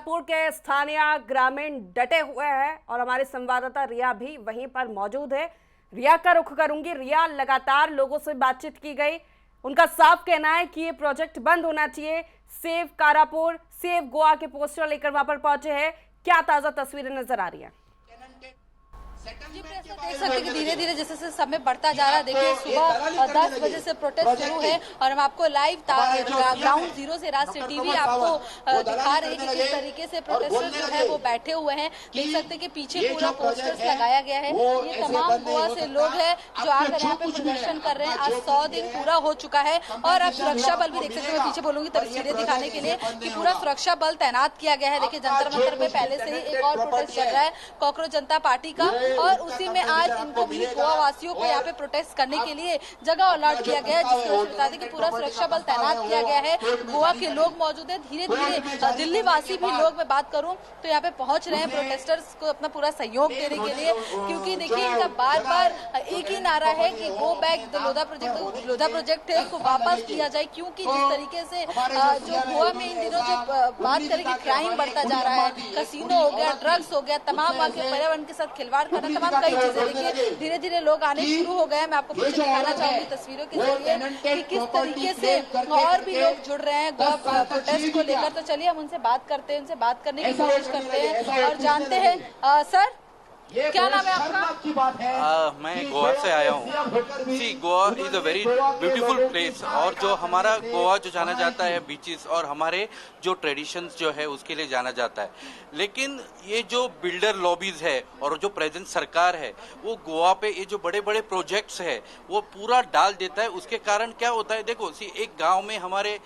कारापुर के स्थानीय ग्रामीण डटे हुए हैं और हमारे संवाददाता रिया भी वहीं पर मौजूद है। रिया का रुख करूंगी। रिया, लगातार लोगों से बातचीत की गई, उनका साफ कहना है कि ये प्रोजेक्ट बंद होना चाहिए। सेव कारापुर, सेव गोवा के पोस्टर लेकर वहां पर पहुंचे हैं। क्या ताजा तस्वीरें नजर आ रही है? जी प्रेस देख सकते हैं कि धीरे धीरे जैसे जैसे समय बढ़ता जा रहा है। देखिए सुबह 10 बजे से प्रोटेस्ट शुरू है और हम आपको लाइव ग्राउंड जीरो से राष्ट्रीय टीवी आपको दिखा रहे हैं कि किस तरीके से प्रोटेस्टर्स जो है वो बैठे हुए हैं। देख सकते हैं कि पीछे पूरा पोस्टर्स लगाया गया है। ये तमाम गोवा से लोग हैं जो आकर यहाँ पे प्रदर्शन कर रहे हैं। आज 100 दिन पूरा हो चुका है और अब सुरक्षा बल भी देख सकते हैं। मैं पीछे बोलूंगी तस्वीरें दिखाने के लिए कि पूरा सुरक्षा बल तैनात किया गया है। देखिए जंतर मंतर में पहले से ही एक और प्रोटेस्ट चल रहा है कांग्रेस जनता पार्टी का, और उसी में आज इनको भी गोवा वासियों को यहाँ पे प्रोटेस्ट करने के लिए जगह अलॉट किया गया है, जिसकी वजह से बता दें कि पूरा सुरक्षा बल तैनात किया गया है। गोवा के लोग मौजूद हैं। धीरे धीरे दिल्ली वासी भी लोग मैं बात करूं तो यहाँ पे पहुंच रहे हैं प्रोटेस्टर्स को अपना पूरा सहयोग देने के लिए, क्योंकि देखिए इनका बार बार एक ही नारा है कि go back the Lodha project है, उसको वापस किया जाए। क्योंकि जिस तरीके से जो गोवा में इन दिनों जो बात करें कि क्राइम बढ़ता जा रहा है, कसीनो हो गया, ड्रग्स हो गया, तमाम वहाँ के पर्यावरण के साथ खिलवाड़ करना, तमाम कई चीजें। देखिए धीरे धीरे लोग आने शुरू हो गए। मैं आपको पीछे दिखाना चाहूंगी तस्वीरों के जरिए कि किस तरीके से और भी लोग जुड़ रहे हैं गोवा प्रोटेस्ट को लेकर। तो चलिए हम उनसे बात करते हैं, उनसे बात करने की कोशिश करते हैं और जानते हैं। सर, क्या नाम है आपका? मैं गोवा से आया हूँ। See Goa is a very beautiful place, और जो हमारा गोवा जो जाना जाता है बीचेस और हमारे जो ट्रेडिशंस जो है उसके लिए जाना जाता है। लेकिन ये जो बिल्डर लॉबीज है और जो प्रेजेंट सरकार है वो गोवा पे ये जो बड़े बड़े प्रोजेक्ट्स है वो पूरा डाल देता है। उसके कारण क्या होता है, देखो सी एक गाँव में हमारे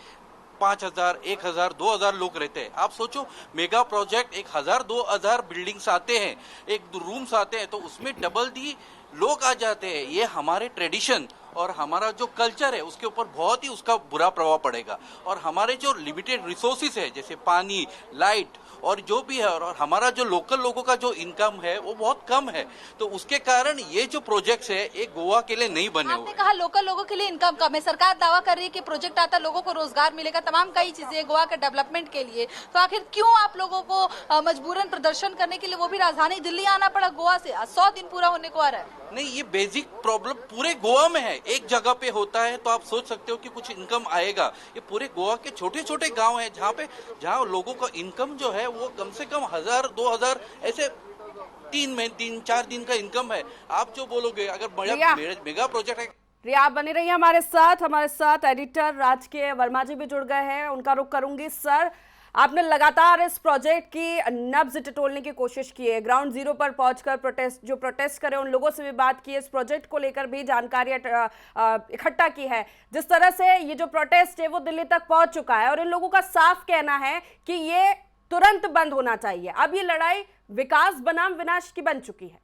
5,000, 1,000, 2,000 लोग रहते हैं। आप सोचो मेगा प्रोजेक्ट 1,000, 2,000 बिल्डिंग्स आते हैं, एक रूम्स आते हैं, तो उसमें डबल दी लोग आ जाते हैं। ये हमारे ट्रेडिशन और हमारा जो कल्चर है उसके ऊपर बहुत ही उसका बुरा प्रभाव पड़ेगा। और हमारे जो लिमिटेड रिसोर्सेज है जैसे पानी, लाइट और जो भी है, और हमारा जो लोकल लोगों का जो इनकम है वो बहुत कम है। तो उसके कारण ये जो प्रोजेक्ट्स है ये गोवा के लिए नहीं बने हुए। आपने कहा लोकल लोगों के लिए इनकम कम है, सरकार दावा कर रही है कि प्रोजेक्ट आता लोगों को रोजगार मिलेगा, तमाम कई चीजें गोवा के डेवलपमेंट के लिए। तो आखिर क्यों आप लोगों को मजबूरन प्रदर्शन करने के लिए वो भी राजधानी दिल्ली आना पड़ा गोवा से? 100 दिन पूरा होने को आ रहा है। नहीं, ये बेसिक प्रॉब्लम पूरे गोवा में है। एक जगह पे होता है तो आप सोच सकते हो कि कुछ इनकम आएगा। ये पूरे गोवा के छोटे छोटे गांव हैं जहाँ लोगों का इनकम जो है वो कम से कम 1,000, 2,000 ऐसे 3-4 दिन का इनकम है। आप जो बोलोगे अगर मेगा प्रोजेक्ट है। रिया बने रही हमारे साथ एडिटर राजकीय वर्मा जी भी जुड़ गए हैं, उनका रुख करूंगी। सर, आपने लगातार इस प्रोजेक्ट की नब्ज टटोलने की कोशिश की है, ग्राउंड जीरो पर पहुंचकर प्रोटेस्ट करे उन लोगों से भी बात की है, इस प्रोजेक्ट को लेकर भी जानकारी इकट्ठा की है। जिस तरह से ये जो प्रोटेस्ट है वो दिल्ली तक पहुंच चुका है और इन लोगों का साफ कहना है कि ये तुरंत बंद होना चाहिए। अब ये लड़ाई विकास बनाम विनाश की बन चुकी है।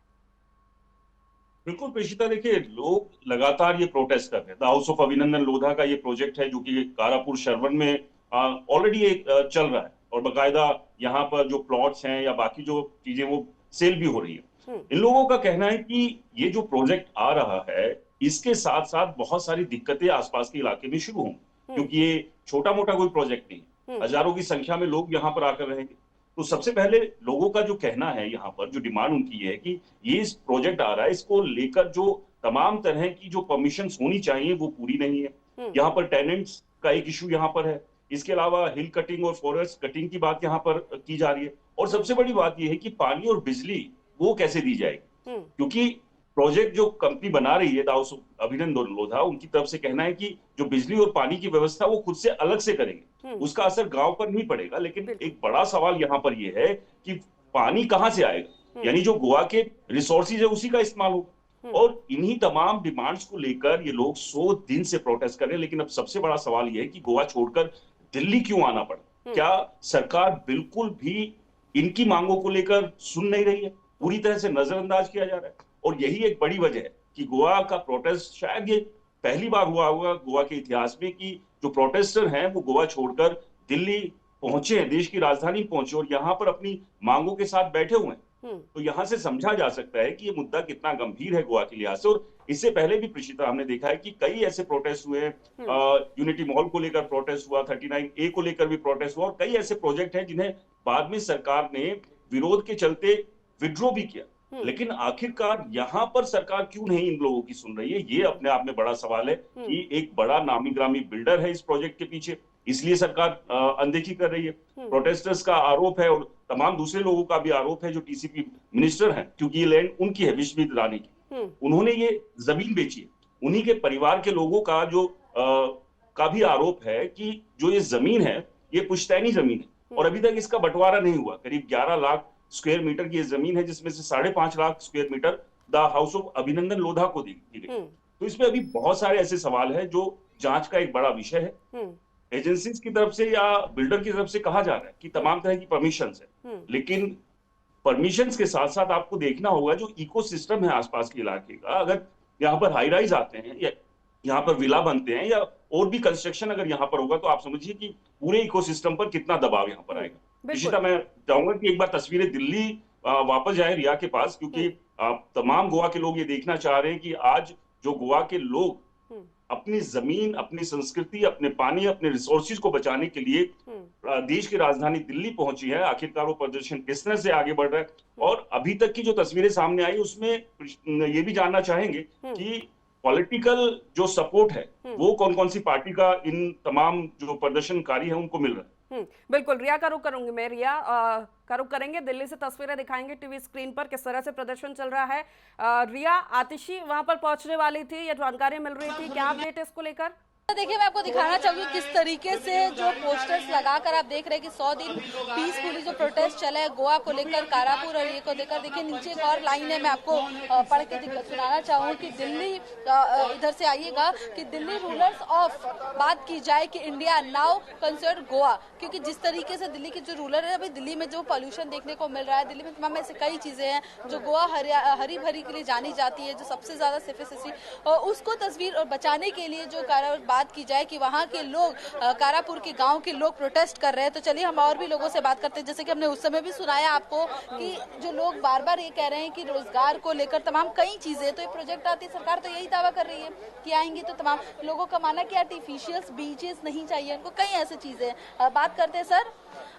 बिल्कुल प्रेषिता, देखिए लोग लगातार ये प्रोटेस्ट कर रहे हैं। हाउस ऑफ अभिनंदन लोधा का ये प्रोजेक्ट है जो कि कारापुर शरवण में ऑलरेडी एक चल रहा है, और बाकायदा यहाँ पर जो प्लॉट्स हैं या बाकी जो चीजें वो सेल भी हो रही है। इन लोगों का कहना है कि ये जो प्रोजेक्ट आ रहा है इसके साथ साथ बहुत सारी दिक्कतें आसपास के इलाके में शुरू होंगी, क्योंकि ये छोटा मोटा कोई प्रोजेक्ट नहीं है। हजारों की संख्या में लोग यहाँ पर आकर रहेंगे। तो सबसे पहले लोगों का जो कहना है, यहाँ पर जो डिमांड उनकी है कि ये इस प्रोजेक्ट आ रहा है, इसको लेकर जो तमाम तरह की जो परमिशंस होनी चाहिए वो पूरी नहीं है। यहाँ पर टेनेंट्स का एक इशू यहाँ पर है। इसके अलावा हिल कटिंग और फॉरेस्ट कटिंग की बात यहाँ पर की जा रही है। और सबसे बड़ी बात यह है कि पानी और बिजली वो कैसे दी जाएगी, क्योंकि प्रोजेक्ट जो कंपनी बना रही है हाउस ऑफ अभिनंदन लोधा, उनकी तरफ से कहना है कि जो बिजली और पानी की व्यवस्था वो खुद से अलग से करेंगे, उसका असर गांव पर नहीं पड़ेगा। लेकिन एक बड़ा सवाल यहाँ पर यह है कि पानी कहां से आएगा, यानी जो गोवा के रिसोर्सेज है उसी का इस्तेमाल होगा। और इन्हीं तमाम डिमांड्स को लेकर ये लोग 100 दिन से प्रोटेस्ट कर रहे हैं। लेकिन अब सबसे बड़ा सवाल यह है कि गोवा छोड़कर दिल्ली क्यों आना पड़ा? क्या सरकार बिल्कुल भी इनकी मांगों को लेकर सुन नहीं रही है? पूरी तरह से नजरअंदाज किया जा रहा है। और यही एक बड़ी वजह है कि गोवा का प्रोटेस्ट शायद ये पहली बार हुआ होगा गोवा के इतिहास में कि जो प्रोटेस्टर हैं वो गोवा छोड़कर दिल्ली पहुंचे हैं, देश की राजधानी पहुंचे और यहाँ पर अपनी मांगों के साथ बैठे हुए हैं। तो यहाँ से समझा जा सकता है कि ये मुद्दा कितना गंभीर है गोवा के लिहाज से। और इससे पहले भी प्रीशिता हमने देखा है कि कई ऐसे प्रोटेस्ट हुए हैं, यूनिटी मॉल को लेकर प्रोटेस्ट हुआ, 39A को लेकर भी प्रोटेस्ट हुआ, और कई ऐसे प्रोजेक्ट हैं जिन्हें बाद में सरकार ने विरोध के चलते विड्रॉ भी किया। लेकिन आखिरकार यहाँ पर सरकार क्यों नहीं इन लोगों की सुन रही है, ये अपने आप में बड़ा सवाल है कि एक बड़ा नामी ग्रामी बिल्डर है इस प्रोजेक्ट के पीछे, इसलिए सरकार अनदेखी कर रही है। प्रोटेस्टर्स का आरोप है और तमाम दूसरे लोगों का भी आरोप है जो टीसीपी मिनिस्टर हैं, क्योंकि ये लैंड उनकी है, विश्वविद्यालय रानी की, उन्होंने ये जमीन बेची है। उन्हीं के परिवार के लोगों का जो का भी आरोप है कि जो ये जमीन है ये पुश्तैनी जमीन है और अभी तक इसका बंटवारा नहीं हुआ। करीब 11 लाख स्क्वायर मीटर की ये जमीन है, जिसमें से 5.5 lakh square metre the house of Abhinandan Lodha को दी गई। तो इसमें अभी बहुत सारे ऐसे सवाल है जो जांच का एक बड़ा विषय है। एजेंसीज की तरफ से या बिल्डर की तरफ से कहा जा रहा है कि तमाम तरह की परमिशंस है, लेकिन परमिशंस के साथ साथ आपको देखना होगा जो इकोसिस्टम है आसपास के इलाके का। अगर यहाँ पर हाई राइज आते हैं या यहाँ पर विला बनते हैं या और भी कंस्ट्रक्शन अगर यहाँ पर होगा, तो आप समझिए कि पूरे इकोसिस्टम पर कितना दबाव यहाँ पर आएगा। निशिता, मैं चाहूंगा कि एक बार तस्वीरें दिल्ली वापस जाए रिया के पास, क्योंकि तमाम गोवा के लोग ये देखना चाह रहे हैं कि आज जो गोवा के लोग अपनी जमीन, अपनी संस्कृति, अपने पानी, अपने रिसोर्सेज को बचाने के लिए देश की राजधानी दिल्ली पहुंची है, आखिरकार वो प्रदर्शन किस तरह से आगे बढ़ रहा है। और अभी तक की जो तस्वीरें सामने आई उसमें ये भी जानना चाहेंगे कि पॉलिटिकल जो सपोर्ट है वो कौन कौन सी पार्टी का इन तमाम जो प्रदर्शनकारी है उनको मिल रहा है। बिल्कुल, रिया का रुख करूंगी मैं। रिया का रुख करेंगे, दिल्ली से तस्वीरें दिखाएंगे टीवी स्क्रीन पर किस तरह से प्रदर्शन चल रहा है। रिया, आतिशी वहां पर पहुंचने वाली थी, ये जानकारी मिल रही थी, क्या अपडेट है इसको लेकर? देखिए, मैं आपको दिखाना चाहूंगी किस तरीके से जो पोस्टर्स लगाकर आप देख रहे हैं कि 100 दिन पीसफुली जो प्रोटेस्ट चला है गोवा को लेकर, कारापुर और ये को लेकर। देखिए नीचे एक और लाइन है, मैं आपको पढ़ के सुनाना चाहूँ कि दिल्ली, इधर से आइएगा, कि दिल्ली रूलर्स ऑफ बात की जाए कि इंडिया नाउ कंसर्न गोवा, क्योंकि जिस तरीके से दिल्ली के जो रूलर है, अभी दिल्ली में जो पॉल्यूशन देखने को मिल रहा है, दिल्ली में तमाम ऐसे कई चीजें हैं जो गोवा हरी भरी के लिए जानी जाती है, जो सबसे ज्यादा सेफेसिटी, उसको तस्वीर और बचाने के लिए जो बात की जाए कि वहां के लोग, कारापुर के गांव के लोग प्रोटेस्ट कर रहे हैं। तो चलिए हम और भी लोगों से बात करते हैं। जैसे कि हमने उस समय भी सुनाया आपको कि जो लोग बार बार ये कह रहे हैं कि रोजगार को लेकर तमाम कई चीजें, तो ये प्रोजेक्ट आती है, सरकार तो यही दावा कर रही है कि आएंगी, तो तमाम लोगों का मानना कि आर्टिफिशियल बीचेस नहीं चाहिए उनको, कई ऐसी चीजें। बात करते हैं सर,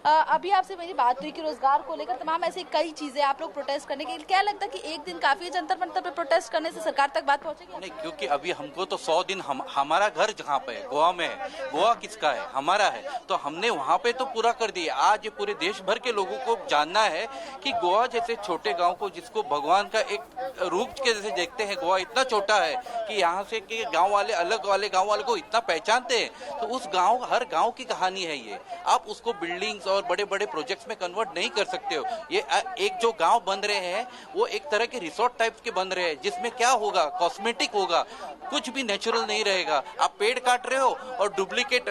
अभी आपसे मेरी बात हुई कि रोजगार को लेकर तमाम ऐसी कई चीजें आप लोग प्रोटेस्ट करने के लिए, क्या लगता है कि एक दिन काफी जंतर मंतर पे प्रोटेस्ट करने से सरकार तक बात पहुंचेगी? नहीं, क्योंकि अभी हमको तो 100 दिन हमारा घर जहाँ पे है, गोवा में है, गोवा किसका है? हमारा है, तो हमने वहाँ पे तो पूरा कर दिया। आज पूरे देश भर के लोगों को जानना है कि गोवा जैसे छोटे गांव को, जिसको भगवान का एक रूप के जैसे देखते हैं, गोवा इतना छोटा है कि यहाँ से कि गाँव वाले अलग वाले गाँव वाले को इतना पहचानते हैं, तो उस गाँव, हर गाँव की कहानी है ये। आप उसको बिल्डिंग्स और बड़े बड़े प्रोजेक्ट्स में कन्वर्ट नहीं कर सकते हो। ये एक जो गांव बन रहे हैं वो एक तरह के रिसोर्ट टाइप के बन रहे हैं, जिसमें क्या होगा, कॉस्मेटिक होगा, कुछ भी नेचुरल नहीं रहेगा। आप पेड़ काट रहे हो और डुप्लीकेट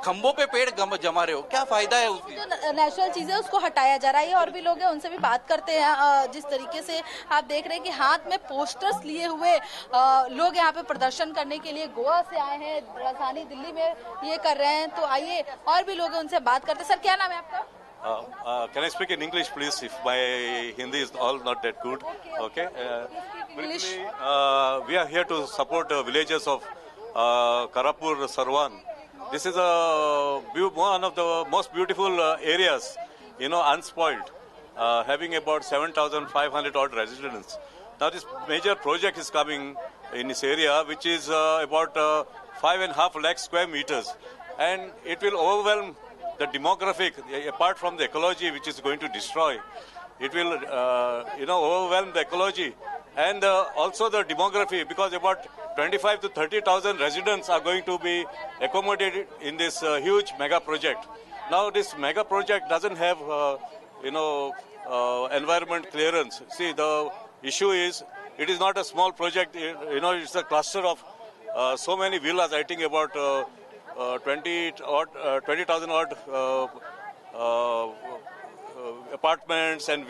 खंभों पे पेड़ जमा रहे हो, क्या फायदा है उसकी? जो नेचुरल चीजें उसको हटाया जा रहा है। और भी लोग हैं, उनसे भी बात करते हैं। जिस तरीके से आप देख रहे हैं कि हाथ में पोस्टर्स लिए हुए लोग यहाँ पे प्रदर्शन करने के लिए गोवा से आए हैं, राजधानी दिल्ली में ये कर रहे हैं। तो आइए और भी लोग हैं, उनसे बात करते हैं। सर, क्या नाम है आपका? Can I speak in English, please? If my Hindi is all not that good. Okay. English. We are here to support villages of Karapur, Sarwan. This is one of the most beautiful areas, unspoiled, having about 7,500 odd residents. Now this major project is coming in this area, which is about 5.5 lakh square meters, and it will overwhelm the demographic, apart from the ecology, which is going to destroy. It will, overwhelm the ecology and also the demography, because about 25 to 30,000 residents are going to be accommodated in this huge mega project. Now, this mega project doesn't have, environment clearance. See, the issue is, it is not a small project. It's a cluster of so many villas. I think about 20,000 odd apartments and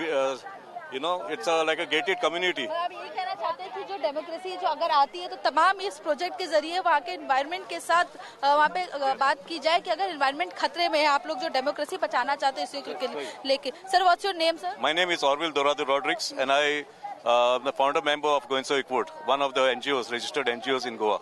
You know, it's like a gated community. और आप ये कहना चाहते हैं कि जो democracy जो अगर आती है तो तमाम इस प्रोजेक्ट के जरिए वहाँ के एनवायरनमेंट के साथ वहाँ पे बात की जाए कि अगर एनवायरनमेंट खतरे में है, आप लोग जो डेमोक्रेसी बचाना चाहते हैं इसी लेके। Sir, what's your name sir? My name is Orville Dorado Rodrigues, and I am the founder member of Goenso Equot, one of the NGOs, registered NGOs in Goa.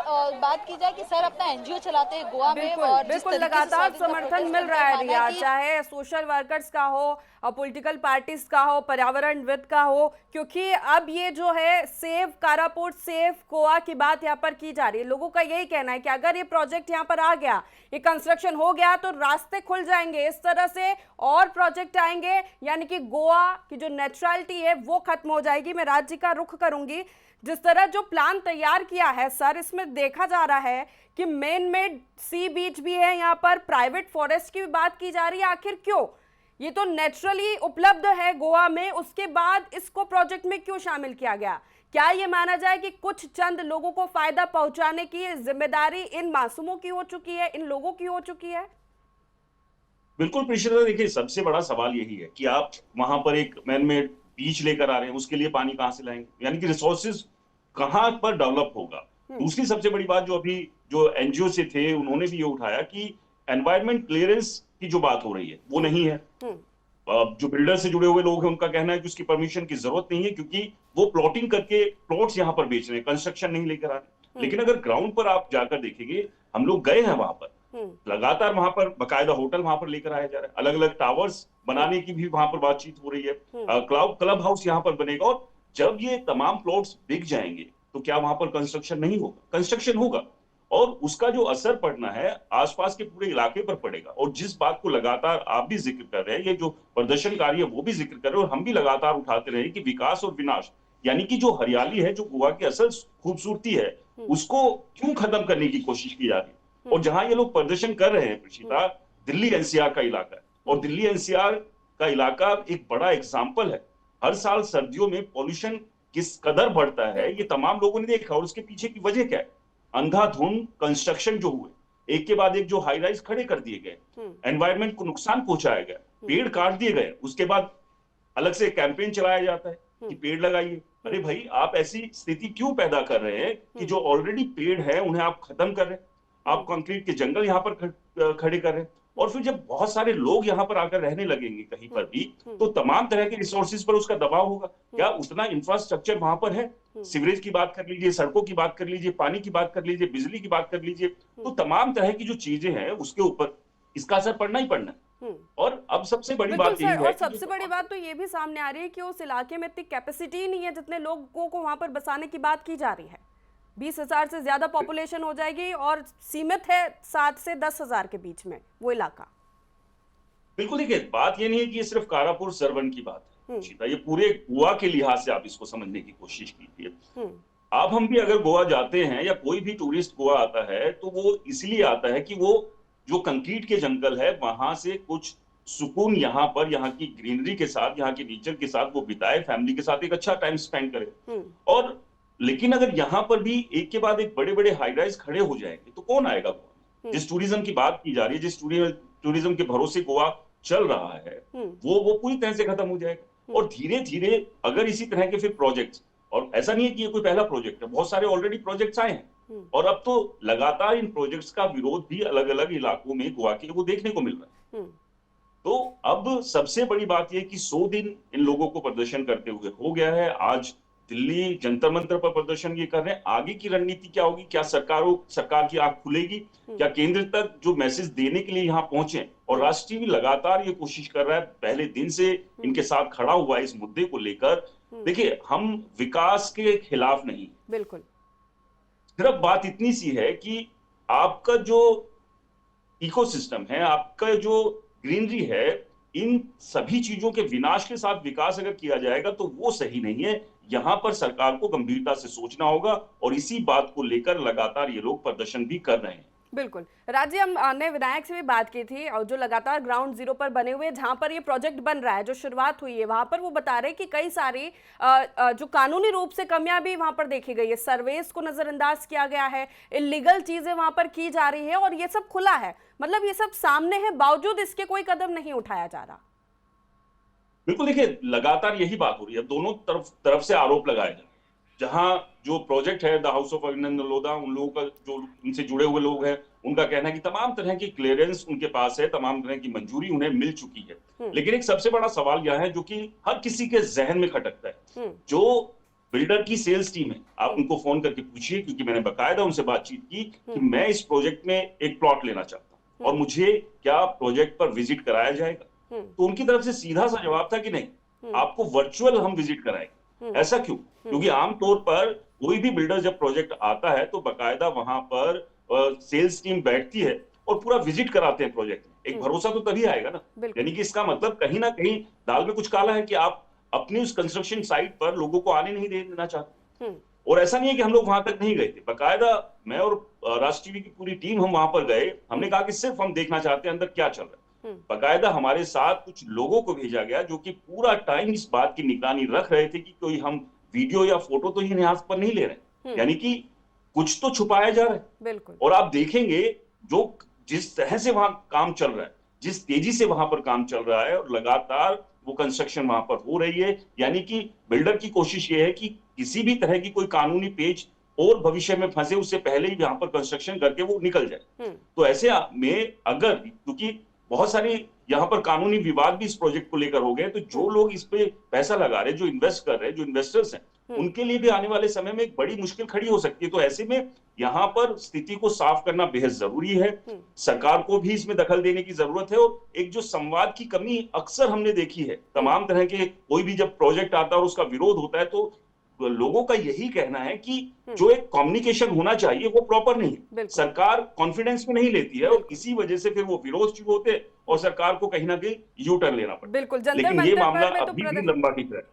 तो बात की जाए कि सर अपना एनजीओ चलाते हैं गोवा में और जिस बिल्कुल तरीके से लगातार स्वाधीनता समर्थन प्रोटेस्ट मिल करके रहा है माना रिया, कि चाहे सोशल वर्कर्स का हो, पॉलिटिकल पार्टीज का हो, पर्यावरणविद का हो, क्योंकि अब ये जो है सेव कारापोर्ट, सेव गोवा की बात यहाँ पर की जा रही है। लोगों का यही कहना है कि अगर ये प्रोजेक्ट यहाँ पर आ गया, ये कंस्ट्रक्शन हो गया तो रास्ते खुल जाएंगे, इस तरह से और प्रोजेक्ट आएंगे, यानी कि गोवा की जो नेचुरलिटी है वो खत्म हो जाएगी। मैं राज्य का रुख करूंगी, जिस तरह जो प्लान तैयार किया है सर, इसमें देखा जा रहा है कि मेन मेड सी बीच भी है, यहाँ पर प्राइवेट फॉरेस्ट की भी बात की जा रही है। आखिर क्यों? ये तो नेचुरली उपलब्ध है गोवा में, उसके बाद इसको प्रोजेक्ट में क्यों शामिल किया गया? क्या ये माना जाए कि कुछ चंद लोगों को फायदा पहुंचाने की जिम्मेदारी इन मासूमों की हो चुकी है, इन लोगों की हो चुकी है? बिल्कुल प्रेषिता, देखिए सबसे बड़ा सवाल यही है कि आप वहां पर एक मैन मेड बीच लेकर आ रहे हैं, उसके लिए पानी कहां से लाएंगे, यानी कि रिसोर्सेज कहां पर डेवलप होगा। दूसरी सबसे बड़ी बात जो अभी जो एनजीओ से थे उन्होंने भी ये उठाया कि एनवायरमेंट क्लियरेंस की जो बात हो रही है वो नहीं है। जो बिल्डर से जुड़े हुए लोग हैं उनका कहना है कि उसकी परमिशन की जरूरत नहीं है, क्योंकि वो प्लॉटिंग करके प्लॉट्स यहाँ पर बेच रहे हैं, कंस्ट्रक्शन नहीं लेकर आ रहे। लेकिन अगर ग्राउंड पर आप जाकर देखेंगे, हम लोग गए हैं वहां पर, लगातार वहां पर बकायदा होटल वहां पर लेकर आया जा रहा है, अलग अलग टावर्स बनाने की भी वहां पर बातचीत हो रही है, क्लब हाउस यहाँ पर बनेगा। और जब ये तमाम प्लॉट्स बिक जाएंगे तो क्या वहां पर कंस्ट्रक्शन नहीं होगा? कंस्ट्रक्शन होगा, और उसका जो असर पड़ना है आसपास के पूरे इलाके पर पड़ेगा। और जिस बात को लगातार आप भी जिक्र कर रहे हैं, ये जो प्रदर्शनकारी है वो भी जिक्र कर रहे हैं, और हम भी लगातार उठाते रहे कि विकास और विनाश, यानी कि जो हरियाली है, जो गोवा की असल खूबसूरती है, उसको क्यों खत्म करने की कोशिश की जा रही है। और जहां ये लोग प्रदर्शन कर रहे हैं प्रशिता, दिल्ली एनसीआर का इलाका है, और दिल्ली एनसीआर का इलाका एक बड़ा एग्जाम्पल है। हर साल सर्दियों में पॉल्यूशन किस कदर बढ़ता है ये तमाम लोगों ने देखा, और उसके पीछे की वजह क्या है? अंधाधुंध कंस्ट्रक्शन जो हुए, एक के बाद एक जो हाई राइज खड़े कर दिए गए, एनवायरनमेंट को नुकसान पहुंचाया गया, पेड़ काट दिए गए, उसके बाद अलग से कैंपेन चलाया जाता है कि पेड़ लगाइए। अरे भाई, आप ऐसी स्थिति क्यों पैदा कर रहे हैं कि जो ऑलरेडी पेड़ है उन्हें आप खत्म कर रहे हैं, आप कंक्रीट के जंगल यहाँ पर खड़े कर रहे हैं। और फिर जब बहुत सारे लोग यहाँ पर आकर रहने लगेंगे कहीं पर भी, तो तमाम तरह के रिसोर्सेज पर उसका दबाव होगा। क्या उतना इंफ्रास्ट्रक्चर वहां पर है? सीवरेज की बात कर लीजिए, सड़कों की बात कर लीजिए, पानी की बात कर लीजिए, बिजली की बात कर लीजिए, तो तमाम तरह की जो चीजें हैं उसके ऊपर इसका असर पड़ना ही पड़ना है। और अब सबसे बड़ी बात यही है, और सबसे बड़ी बात तो ये भी सामने आ रही है कि उस इलाके में इतनी कैपेसिटी ही नहीं है जितने लोगों को वहां पर बसाने की बात की जा रही है। 20,000 से ज्यादा पॉपुलेशन हो जाएगी, और सीमित है 7 से 10,000 के बीच में वो इलाका। बिल्कुल, देखिए बात ये नहीं है कि ये सिर्फ कारापुर सरवन की बात है सीता, ये पूरे गोवा के लिहाज से आप इसको समझने की कोशिश कीजिए। आप हम भी अगर गोवा जाते हैं या कोई भी टूरिस्ट गोवा आता है तो वो इसलिए आता है कि वो जो कंक्रीट के जंगल है वहां से कुछ सुकून यहाँ पर, यहाँ की ग्रीनरी के साथ, यहाँ के नेचर के साथ वो बिताए, फैमिली के साथ एक अच्छा टाइम स्पेंड करे। और लेकिन अगर यहाँ पर भी एक के बाद एक बड़े बड़े हाई राइज खड़े हो जाएंगे तो कौन आएगा गोवा? जिस टूरिज्म की बात की जा रही है, जिस टूरिज्म के भरोसे गोवा चल रहा है, वो पूरी तरह से खत्म हो जाएगा। और धीरे धीरे अगर इसी तरह के फिर प्रोजेक्ट्स, और ऐसा नहीं है कि ये कोई पहला प्रोजेक्ट है, बहुत सारे ऑलरेडी प्रोजेक्ट्स आए हैं, और अब तो लगातार इन प्रोजेक्ट्स का विरोध भी अलग अलग इलाकों में गोवा के वो देखने को मिल रहा है। तो अब सबसे बड़ी बात यह कि 100 दिन इन लोगों को प्रदर्शन करते हुए हो गया है। आज दिल्ली जंतर मंतर पर प्रदर्शन ये कर रहे हैं। आगे की रणनीति क्या होगी? क्या सरकार की आंख खुलेगी? क्या केंद्र तक जो मैसेज देने के लिए यहाँ पहुंचे? और राष्ट्रीय भी लगातार ये कोशिश कर रहा है, पहले दिन से इनके साथ खड़ा हुआ है इस मुद्दे को लेकर। देखिए, हम विकास के खिलाफ नहीं, बिल्कुल, सिर्फ बात इतनी सी है कि आपका जो इकोसिस्टम है, आपका जो ग्रीनरी है, इन सभी चीजों के विनाश के साथ विकास अगर किया जाएगा तो वो सही नहीं है। यहाँ पर सरकार को गंभीरता से सोचना होगा, और इसी बात को लेकर लगातार ये लोग प्रदर्शन भी कर रहे हैं। बिल्कुल। राज्य, हमने विनायक से भी बात की थी, और जो लगातार ग्राउंड जीरो पर बने हुए, जहां पर ये प्रोजेक्ट बन रहा है, जो शुरुआत हुई है, वहां पर वो बता रहे कि कई सारी जो कानूनी रूप से कमियां भी वहां पर देखी गई है, सर्वेस को नजरअंदाज किया गया है, इलीगल चीजें वहां पर की जा रही है, और ये सब खुला है, मतलब ये सब सामने है, बावजूद इसके कोई कदम नहीं उठाया जा रहा। बिल्कुल, देखिए लगातार यही बात हो रही है, दोनों तरफ से आरोप लगाए जा रहे हैं। जहां जो प्रोजेक्ट है the house of Abhinandan Lodha, उन लोगों का जो उनसे जुड़े हुए लोग हैं, उनका कहना है कि तमाम तरह की क्लियरेंस उनके पास है, तमाम तरह की मंजूरी उन्हें मिल चुकी है। लेकिन एक सबसे बड़ा सवाल यह है जो कि हर किसी के जहन में खटकता है, जो बिल्डर की सेल्स टीम है, आप उनको फोन करके पूछिए, क्योंकि मैंने बकायदा उनसे बातचीत की कि मैं इस प्रोजेक्ट में एक प्लॉट लेना चाहता हूं और मुझे क्या प्रोजेक्ट पर विजिट कराया जाएगा। तो उनकी तरफ से सीधा सा जवाब था कि नहीं, आपको वर्चुअल हम विजिट कराएंगे। ऐसा क्यों? क्योंकि आमतौर पर कोई भी बिल्डर जब प्रोजेक्ट आता है तो बकायदा वहां पर सेल्स टीम बैठती है और पूरा विजिट कराते हैं प्रोजेक्ट में। एक भरोसा तो तभी आएगा ना। यानी कि इसका मतलब कहीं ना कहीं दाल में कुछ काला है कि आप अपनी उस कंस्ट्रक्शन साइट पर लोगों को आने नहीं देना चाहते। और ऐसा नहीं है कि हम लोग वहां तक नहीं गए थे, बकायदा मैं और राज टीवी की पूरी टीम हम वहां पर गए। हमने कहा कि सिर्फ हम देखना चाहते हैं अंदर क्या चल रहा है। बकायदा हमारे साथ कुछ लोगों को भेजा गया जो कि पूरा टाइम इस बात की निगरानी रख रहे थे कि कोई हम वीडियो या फोटो तो ही निहाज पर नहीं ले रहे, यानी कि कुछ तो छुपाया जा रहा है। बिल्कुल। और आप देखेंगे जो जिस तरह से वहां काम चल रहा है, जिस तेजी से वहां पर काम चल रहा है और लगातार वो कंस्ट्रक्शन वहां पर हो रही है, यानी कि बिल्डर की कोशिश ये है कि किसी भी तरह की कोई कानूनी पेच और भविष्य में फंसे उससे पहले ही यहाँ पर कंस्ट्रक्शन करके वो निकल जाए। तो ऐसे में अगर, क्योंकि बहुत सारी यहाँ पर कानूनी विवाद भी इस प्रोजेक्ट को लेकर हो गए, तो जो लोग इस पे पैसा लगा रहे हैं, जो इन्वेस्ट कर रहे हैं, जो इन्वेस्टर्स हैं, उनके लिए भी आने वाले समय में एक बड़ी मुश्किल खड़ी हो सकती है। तो ऐसे में यहाँ पर स्थिति को साफ करना बेहद जरूरी है। सरकार को भी इसमें दखल देने की जरूरत है। और एक जो संवाद की कमी अक्सर हमने देखी है, तमाम तरह के कोई भी जब प्रोजेक्ट आता है और उसका विरोध होता है तो लोगों का यही कहना है कि जो एक कम्युनिकेशन होना चाहिए वो प्रॉपर नहीं है। सरकार कॉन्फिडेंस में नहीं लेती है और इसी वजह से फिर वो विरोध शुरू होते हैं और सरकार को कहीं ना कहीं यू टर्न लेना पड़ता है। बिल्कुल, जंतर लेकिन ये मंतर मामला पर में तो अभी भी लंबा खिंच रहा है।